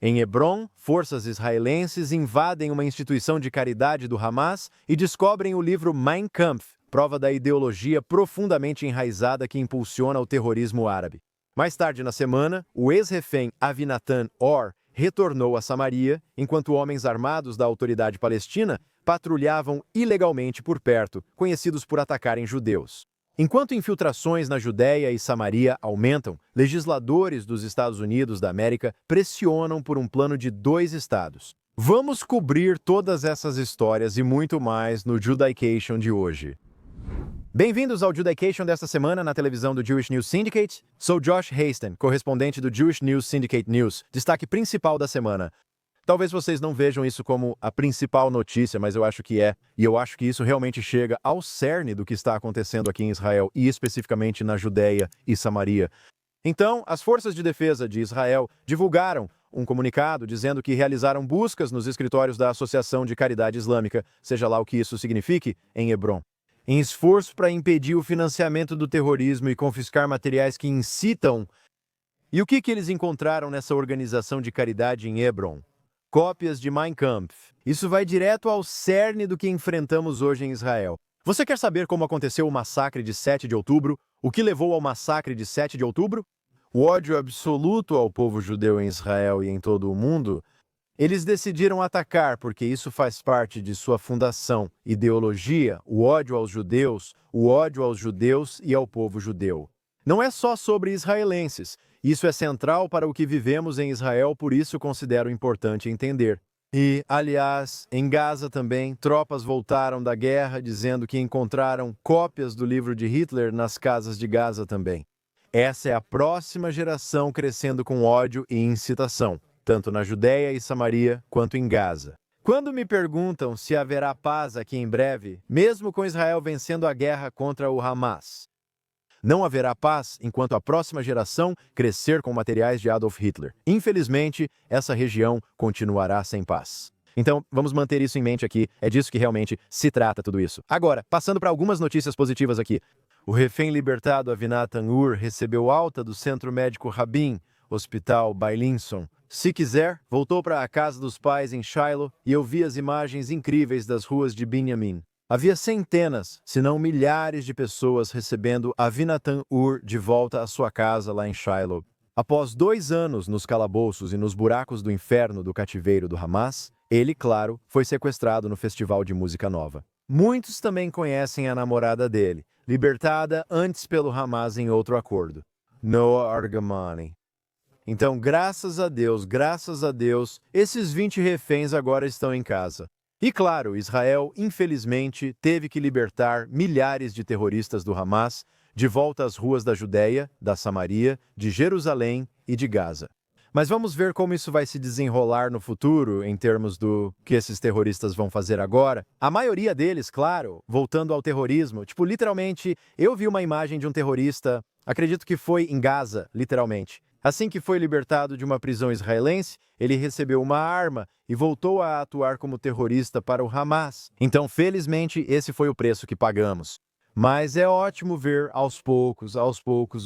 Em Hebron, forças israelenses invadem uma instituição de caridade do Hamas e descobrem o livro Mein Kampf, prova da ideologia profundamente enraizada que impulsiona o terrorismo árabe. Mais tarde na semana, o ex-refém Avinatan Or retornou a Samaria, enquanto homens armados da autoridade palestina patrulhavam ilegalmente por perto, conhecidos por atacarem judeus. Enquanto infiltrações na Judéia e Samaria aumentam, legisladores dos Estados Unidos da América pressionam por um plano de 2 estados. Vamos cobrir todas essas histórias e muito mais no Judaization de hoje. Bem-vindos ao Judaization desta semana na televisão do Jewish News Syndicate. Sou Josh Hasten, correspondente do Jewish News Syndicate News, destaque principal da semana. Talvez vocês não vejam isso como a principal notícia, mas eu acho que é. E eu acho que isso realmente chega ao cerne do que está acontecendo aqui em Israel, e especificamente na Judéia e Samaria. Então, as forças de defesa de Israel divulgaram um comunicado dizendo que realizaram buscas nos escritórios da Associação de Caridade Islâmica, seja lá o que isso signifique, em Hebron, em esforço para impedir o financiamento do terrorismo e confiscar materiais que incitam. E o que eles encontraram nessa organização de caridade em Hebron? Cópias de Mein Kampf. Isso vai direto ao cerne do que enfrentamos hoje em Israel. Você quer saber como aconteceu o massacre de 7 de outubro? O que levou ao massacre de 7 de outubro? O ódio absoluto ao povo judeu em Israel e em todo o mundo? Eles decidiram atacar porque isso faz parte de sua fundação, ideologia, o ódio aos judeus e ao povo judeu. Não é só sobre israelenses. Isso é central para o que vivemos em Israel, por isso considero importante entender. E, aliás, em Gaza também, tropas voltaram da guerra dizendo que encontraram cópias do livro de Hitler nas casas de Gaza também. Essa é a próxima geração crescendo com ódio e incitação, tanto na Judéia e Samaria quanto em Gaza. Quando me perguntam se haverá paz aqui em breve, mesmo com Israel vencendo a guerra contra o Hamas, não haverá paz enquanto a próxima geração crescer com materiais de Adolf Hitler. Infelizmente, essa região continuará sem paz. Então, vamos manter isso em mente aqui. É disso que realmente se trata tudo isso. Agora, passando para algumas notícias positivas aqui. O refém libertado Avinatan Ur recebeu alta do Centro Médico Rabin, Hospital Beilinson. Se quiser, voltou para a casa dos pais em Shiloh e eu vi as imagens incríveis das ruas de Binyamin. Havia centenas, se não milhares de pessoas recebendo Avinatan Ur de volta à sua casa lá em Shiloh. Após 2 anos nos calabouços e nos buracos do inferno do cativeiro do Hamas, ele, claro, foi sequestrado no Festival de Música Nova. Muitos também conhecem a namorada dele, libertada antes pelo Hamas em outro acordo, Noa Argamani. Então, graças a Deus, esses 20 reféns agora estão em casa. E claro, Israel, infelizmente, teve que libertar milhares de terroristas do Hamas de volta às ruas da Judéia, da Samaria, de Jerusalém e de Gaza. Mas vamos ver como isso vai se desenrolar no futuro, em termos do que esses terroristas vão fazer agora. A maioria deles, claro, voltando ao terrorismo, literalmente, eu vi uma imagem de um terrorista, acredito que foi em Gaza, literalmente. Assim que foi libertado de uma prisão israelense, ele recebeu uma arma e voltou a atuar como terrorista para o Hamas. Então, felizmente, esse foi o preço que pagamos. Mas é ótimo ver aos poucos,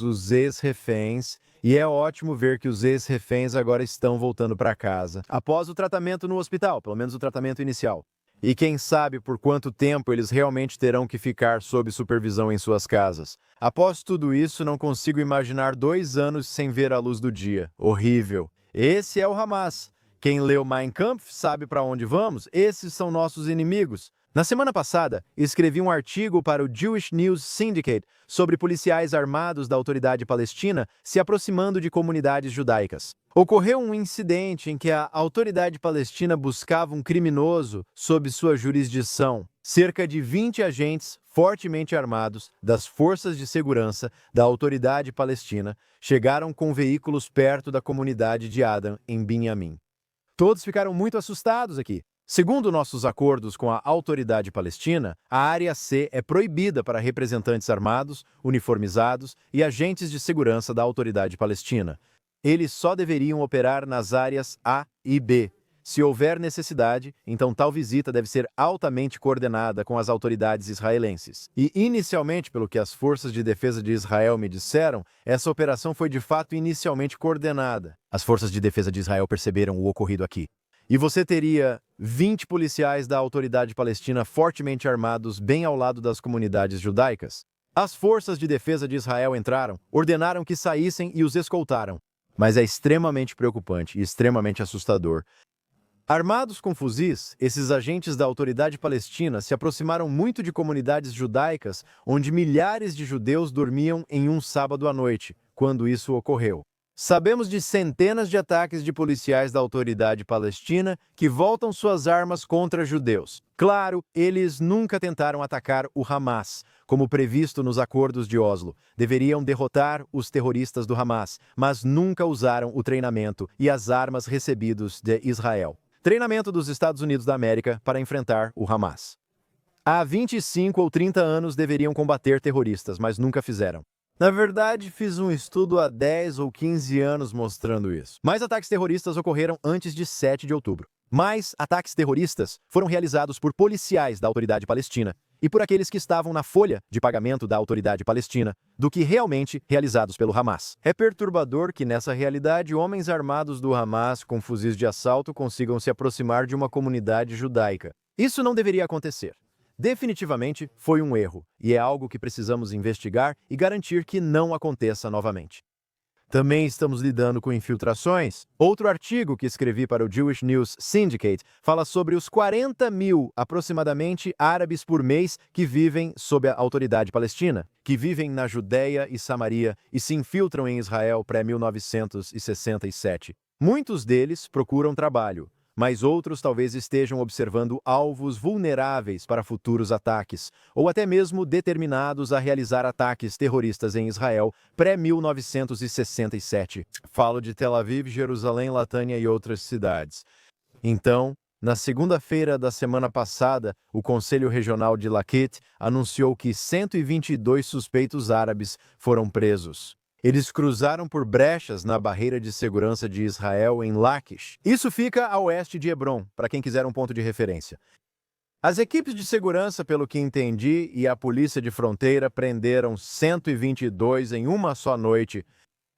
os ex-reféns, e é ótimo ver que os ex-reféns agora estão voltando para casa, após o tratamento no hospital, pelo menos o tratamento inicial. E quem sabe por quanto tempo eles realmente terão que ficar sob supervisão em suas casas. Após tudo isso, não consigo imaginar 2 anos sem ver a luz do dia. Horrível. Esse é o Hamas. Quem leu Mein Kampf sabe para onde vamos. Esses são nossos inimigos. Na semana passada, escrevi um artigo para o Jewish News Syndicate sobre policiais armados da autoridade palestina se aproximando de comunidades judaicas. Ocorreu um incidente em que a autoridade palestina buscava um criminoso sob sua jurisdição. Cerca de 20 agentes fortemente armados das forças de segurança da autoridade palestina chegaram com veículos perto da comunidade de Adam, em Binyamin. Todos ficaram muito assustados aqui. Segundo nossos acordos com a autoridade palestina, a Área C é proibida para representantes armados, uniformizados e agentes de segurança da autoridade palestina. Eles só deveriam operar nas áreas A e B. Se houver necessidade, então tal visita deve ser altamente coordenada com as autoridades israelenses. E, inicialmente, pelo que as forças de defesa de Israel me disseram, essa operação foi de fato inicialmente coordenada. As forças de defesa de Israel perceberam o ocorrido aqui. E você teria 20 policiais da autoridade palestina fortemente armados bem ao lado das comunidades judaicas. As forças de defesa de Israel entraram, ordenaram que saíssem e os escoltaram. Mas é extremamente preocupante e extremamente assustador. Armados com fuzis, esses agentes da autoridade palestina se aproximaram muito de comunidades judaicas onde milhares de judeus dormiam em um sábado à noite, quando isso ocorreu. Sabemos de centenas de ataques de policiais da autoridade palestina que voltam suas armas contra judeus. Claro, eles nunca tentaram atacar o Hamas, como previsto nos acordos de Oslo. Deveriam derrotar os terroristas do Hamas, mas nunca usaram o treinamento e as armas recebidos de Israel. Treinamento dos Estados Unidos da América para enfrentar o Hamas. Há 25 ou 30 anos deveriam combater terroristas, mas nunca fizeram. Na verdade, fiz um estudo há 10 ou 15 anos mostrando isso. Mais ataques terroristas ocorreram antes de 7 de outubro. Mais ataques terroristas foram realizados por policiais da autoridade palestina e por aqueles que estavam na folha de pagamento da autoridade palestina do que realmente realizados pelo Hamas. É perturbador que nessa realidade homens armados do Hamas com fuzis de assalto consigam se aproximar de uma comunidade judaica. Isso não deveria acontecer. Definitivamente foi um erro, e é algo que precisamos investigar e garantir que não aconteça novamente. Também estamos lidando com infiltrações. Outro artigo que escrevi para o Jewish News Syndicate fala sobre os 40 mil, aproximadamente, árabes por mês que vivem sob a autoridade palestina, que vivem na Judéia e Samaria e se infiltram em Israel pré-1967. Muitos deles procuram trabalho, mas outros talvez estejam observando alvos vulneráveis para futuros ataques, ou até mesmo determinados a realizar ataques terroristas em Israel pré-1967. Falo de Tel Aviv, Jerusalém, Latânia e outras cidades. Então, na segunda-feira da semana passada, o Conselho Regional de Laquit anunciou que 122 suspeitos árabes foram presos. Eles cruzaram por brechas na barreira de segurança de Israel em Laquish. Isso fica a oeste de Hebron, para quem quiser um ponto de referência. As equipes de segurança, pelo que entendi, e a polícia de fronteira prenderam 122 em uma só noite.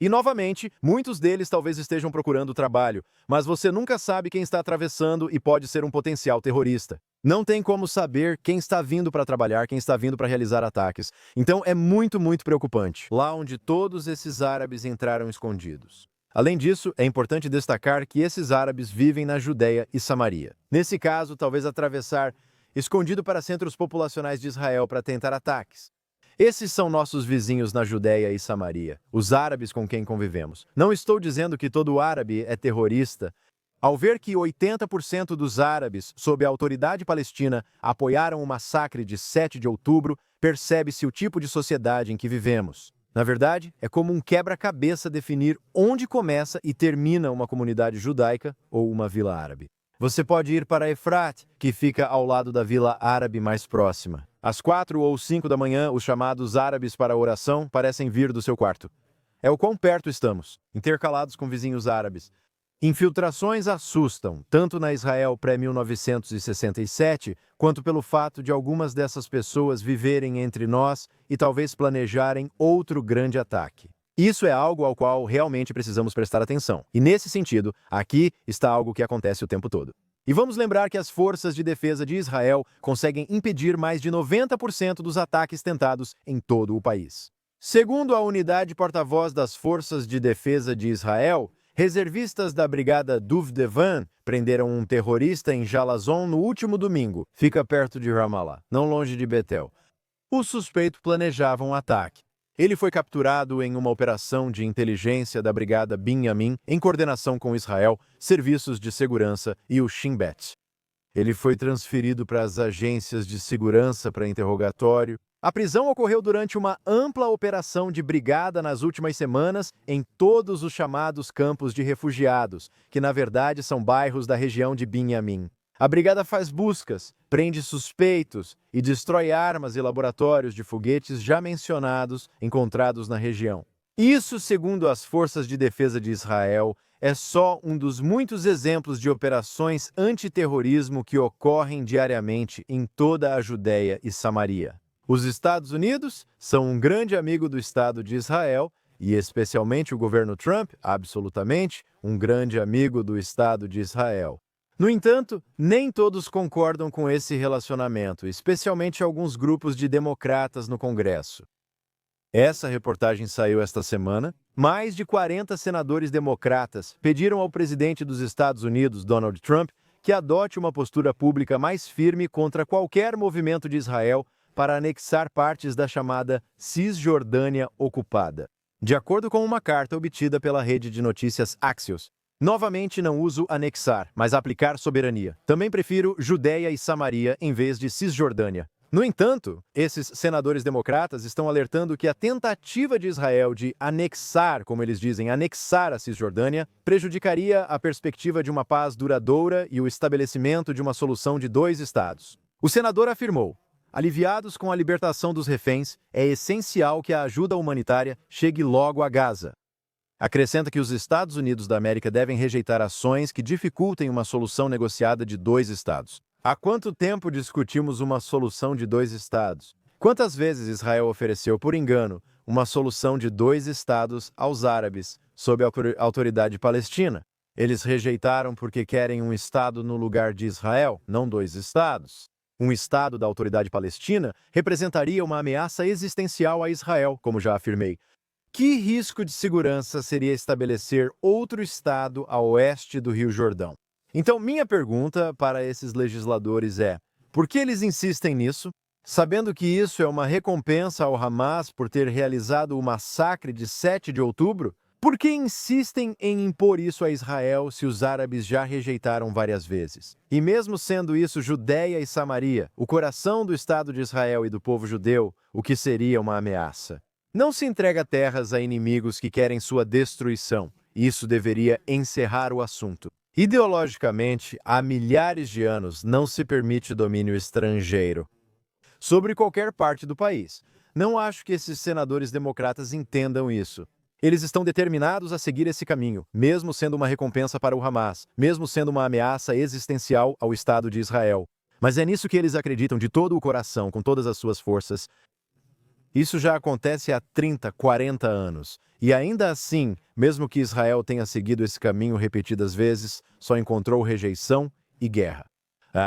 E, novamente, muitos deles talvez estejam procurando trabalho, mas você nunca sabe quem está atravessando e pode ser um potencial terrorista. Não tem como saber quem está vindo para trabalhar, quem está vindo para realizar ataques. Então é muito preocupante, lá onde todos esses árabes entraram escondidos. Além disso, é importante destacar que esses árabes vivem na Judéia e Samaria. Nesse caso, talvez atravessar escondido para centros populacionais de Israel para tentar ataques. Esses são nossos vizinhos na Judéia e Samaria, os árabes com quem convivemos. Não estou dizendo que todo árabe é terrorista. Ao ver que 80% dos árabes, sob a autoridade palestina, apoiaram o massacre de 7 de outubro, percebe-se o tipo de sociedade em que vivemos. Na verdade, é como um quebra-cabeça definir onde começa e termina uma comunidade judaica ou uma vila árabe. Você pode ir para Efrat, que fica ao lado da vila árabe mais próxima. Às 4 ou 5 da manhã, os chamados árabes para a oração parecem vir do seu quarto. É o quão perto estamos, intercalados com vizinhos árabes. Infiltrações assustam, tanto na Israel pré-1967, quanto pelo fato de algumas dessas pessoas viverem entre nós e talvez planejarem outro grande ataque. Isso é algo ao qual realmente precisamos prestar atenção. E nesse sentido, aqui está algo que acontece o tempo todo. E vamos lembrar que as forças de defesa de Israel conseguem impedir mais de 90% dos ataques tentados em todo o país. Segundo a unidade porta-voz das forças de defesa de Israel, reservistas da Brigada Duvdevan prenderam um terrorista em Jalazon no último domingo. Fica perto de Ramallah, não longe de Betel. O suspeito planejava um ataque. Ele foi capturado em uma operação de inteligência da Brigada Binyamin em coordenação com Israel, serviços de segurança e o Shin Bet. Ele foi transferido para as agências de segurança para interrogatório. A prisão ocorreu durante uma ampla operação de brigada nas últimas semanas em todos os chamados campos de refugiados, que na verdade são bairros da região de Binyamin. A brigada faz buscas, prende suspeitos e destrói armas e laboratórios de foguetes já mencionados encontrados na região. Isso, segundo as forças de defesa de Israel, é só um dos muitos exemplos de operações antiterrorismo que ocorrem diariamente em toda a Judéia e Samaria. Os Estados Unidos são um grande amigo do Estado de Israel e especialmente o governo Trump, absolutamente, um grande amigo do Estado de Israel. No entanto, nem todos concordam com esse relacionamento, especialmente alguns grupos de democratas no Congresso. Essa reportagem saiu esta semana. Mais de 40 senadores democratas pediram ao presidente dos Estados Unidos, Donald Trump, que adote uma postura pública mais firme contra qualquer movimento de Israel para anexar partes da chamada Cisjordânia ocupada. De acordo com uma carta obtida pela rede de notícias Axios, novamente não uso anexar, mas aplicar soberania. Também prefiro Judéia e Samaria em vez de Cisjordânia. No entanto, esses senadores democratas estão alertando que a tentativa de Israel de anexar, como eles dizem, anexar a Cisjordânia, prejudicaria a perspectiva de uma paz duradoura e o estabelecimento de uma solução de dois estados. O senador afirmou: aliviados com a libertação dos reféns, é essencial que a ajuda humanitária chegue logo a Gaza. Acrescenta que os Estados Unidos da América devem rejeitar ações que dificultem uma solução negociada de dois estados. Há quanto tempo discutimos uma solução de dois estados? Quantas vezes Israel ofereceu, por engano, uma solução de dois estados aos árabes, sob a autoridade palestina? Eles rejeitaram porque querem um estado no lugar de Israel, não dois estados. Um estado da autoridade palestina representaria uma ameaça existencial a Israel, como já afirmei. Que risco de segurança seria estabelecer outro estado a oeste do Rio Jordão? Então, minha pergunta para esses legisladores é: por que eles insistem nisso? Sabendo que isso é uma recompensa ao Hamas por ter realizado o massacre de 7 de outubro, por que insistem em impor isso a Israel se os árabes já rejeitaram várias vezes? E mesmo sendo isso Judéia e Samaria, o coração do Estado de Israel e do povo judeu, o que seria uma ameaça? Não se entrega terras a inimigos que querem sua destruição. Isso deveria encerrar o assunto. Ideologicamente, há milhares de anos não se permite domínio estrangeiro sobre qualquer parte do país. Não acho que esses senadores democratas entendam isso. Eles estão determinados a seguir esse caminho, mesmo sendo uma recompensa para o Hamas, mesmo sendo uma ameaça existencial ao Estado de Israel. Mas é nisso que eles acreditam de todo o coração, com todas as suas forças. Isso já acontece há 30, 40 anos. E ainda assim, mesmo que Israel tenha seguido esse caminho repetidas vezes, só encontrou rejeição e guerra.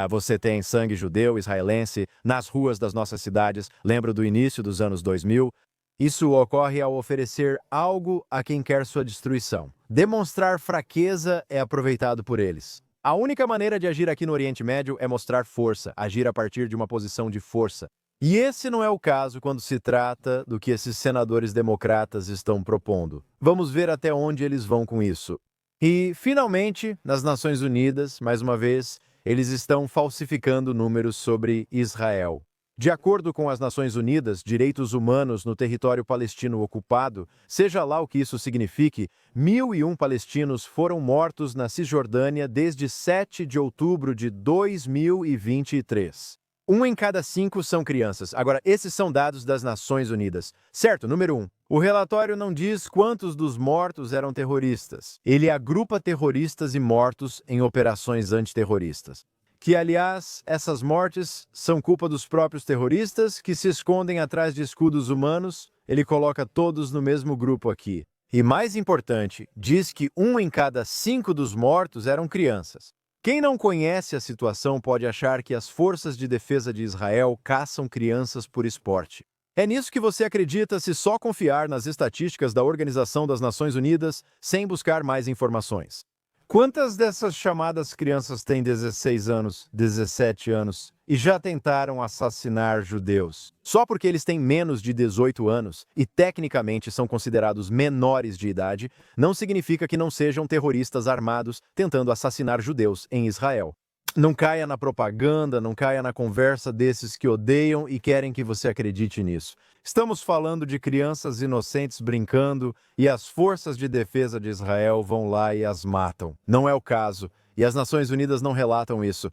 Você tem sangue judeu, israelense, nas ruas das nossas cidades, lembro do início dos anos 2000. Isso ocorre ao oferecer algo a quem quer sua destruição. Demonstrar fraqueza é aproveitado por eles. A única maneira de agir aqui no Oriente Médio é mostrar força, agir a partir de uma posição de força. E esse não é o caso quando se trata do que esses senadores democratas estão propondo. Vamos ver até onde eles vão com isso. E, finalmente, nas Nações Unidas, mais uma vez, eles estão falsificando números sobre Israel. De acordo com as Nações Unidas, direitos humanos no território palestino ocupado, seja lá o que isso signifique, 1.001 palestinos foram mortos na Cisjordânia desde 7 de outubro de 2023. 1 em cada 5 são crianças. Agora, esses são dados das Nações Unidas. Certo, número 1. O relatório não diz quantos dos mortos eram terroristas. Ele agrupa terroristas e mortos em operações antiterroristas. Que, aliás, essas mortes são culpa dos próprios terroristas que se escondem atrás de escudos humanos. Ele coloca todos no mesmo grupo aqui. E mais importante, diz que 1 em cada 5 dos mortos eram crianças. Quem não conhece a situação pode achar que as forças de defesa de Israel caçam crianças por esporte. É nisso que você acredita se só confiar nas estatísticas da Organização das Nações Unidas sem buscar mais informações. Quantas dessas chamadas crianças têm 16 anos, 17 anos e já tentaram assassinar judeus? Só porque eles têm menos de 18 anos e tecnicamente são considerados menores de idade, não significa que não sejam terroristas armados tentando assassinar judeus em Israel. Não caia na propaganda, não caia na conversa desses que odeiam e querem que você acredite nisso. Estamos falando de crianças inocentes brincando e as forças de defesa de Israel vão lá e as matam. Não é o caso, e as Nações Unidas não relatam isso.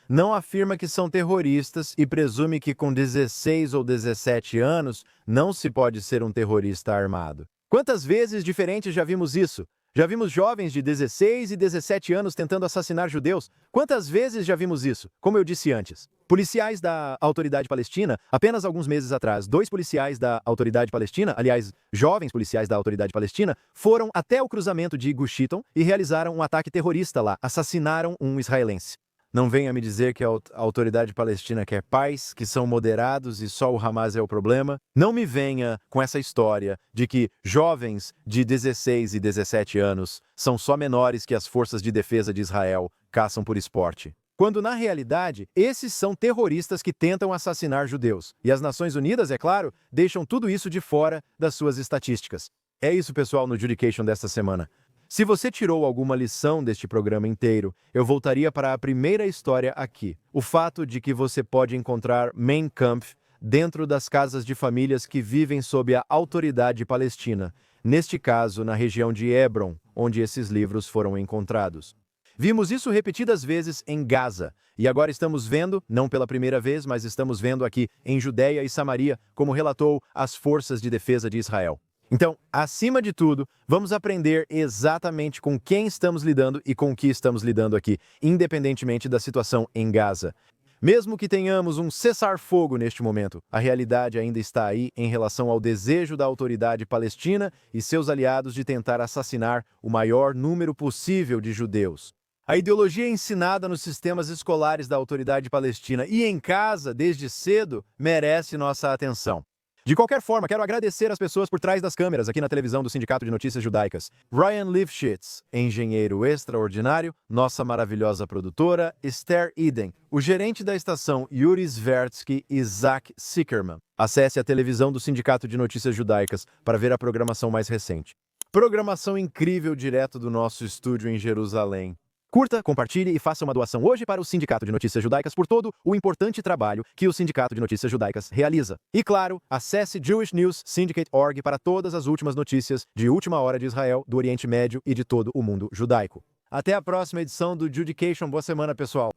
Não afirma que são terroristas e presume que com 16 ou 17 anos não se pode ser um terrorista armado. Quantas vezes diferentes já vimos isso? Já vimos jovens de 16 e 17 anos tentando assassinar judeus. Quantas vezes já vimos isso? Como eu disse antes. Policiais da Autoridade Palestina, apenas alguns meses atrás, 2 policiais da Autoridade Palestina, aliás, jovens policiais da Autoridade Palestina, foram até o cruzamento de Gush Eton e realizaram um ataque terrorista lá, assassinaram um israelense. Não venha me dizer que a Autoridade Palestina quer paz, que são moderados e só o Hamas é o problema. Não me venha com essa história de que jovens de 16 e 17 anos são só menores que as forças de defesa de Israel caçam por esporte. Quando, na realidade, esses são terroristas que tentam assassinar judeus. E as Nações Unidas, é claro, deixam tudo isso de fora das suas estatísticas. É isso, pessoal, no Judication desta semana. Se você tirou alguma lição deste programa inteiro, eu voltaria para a primeira história aqui. O fato de que você pode encontrar Mein Kampf dentro das casas de famílias que vivem sob a autoridade palestina, neste caso na região de Hebron, onde esses livros foram encontrados. Vimos isso repetidas vezes em Gaza, e agora estamos vendo, não pela primeira vez, mas estamos vendo aqui em Judeia e Samaria, como relatou as Forças de Defesa de Israel. Então, acima de tudo, vamos aprender exatamente com quem estamos lidando e com o que estamos lidando aqui, independentemente da situação em Gaza. Mesmo que tenhamos um cessar-fogo neste momento, a realidade ainda está aí em relação ao desejo da autoridade palestina e seus aliados de tentar assassinar o maior número possível de judeus. A ideologia ensinada nos sistemas escolares da autoridade palestina e em casa, desde cedo, merece nossa atenção. De qualquer forma, quero agradecer as pessoas por trás das câmeras aqui na televisão do Sindicato de Notícias Judaicas. Ryan Lifshitz, engenheiro extraordinário, nossa maravilhosa produtora, Esther Eden, o gerente da estação Yuri Svertsky e Zach Sickerman. Acesse a televisão do Sindicato de Notícias Judaicas para ver a programação mais recente. Programação incrível direto do nosso estúdio em Jerusalém. Curta, compartilhe e faça uma doação hoje para o Sindicato de Notícias Judaicas por todo o importante trabalho que o Sindicato de Notícias Judaicas realiza. E claro, acesse Jewish News Syndicate.org para todas as últimas notícias de última hora de Israel, do Oriente Médio e de todo o mundo judaico. Até a próxima edição do Judication. Boa semana, pessoal!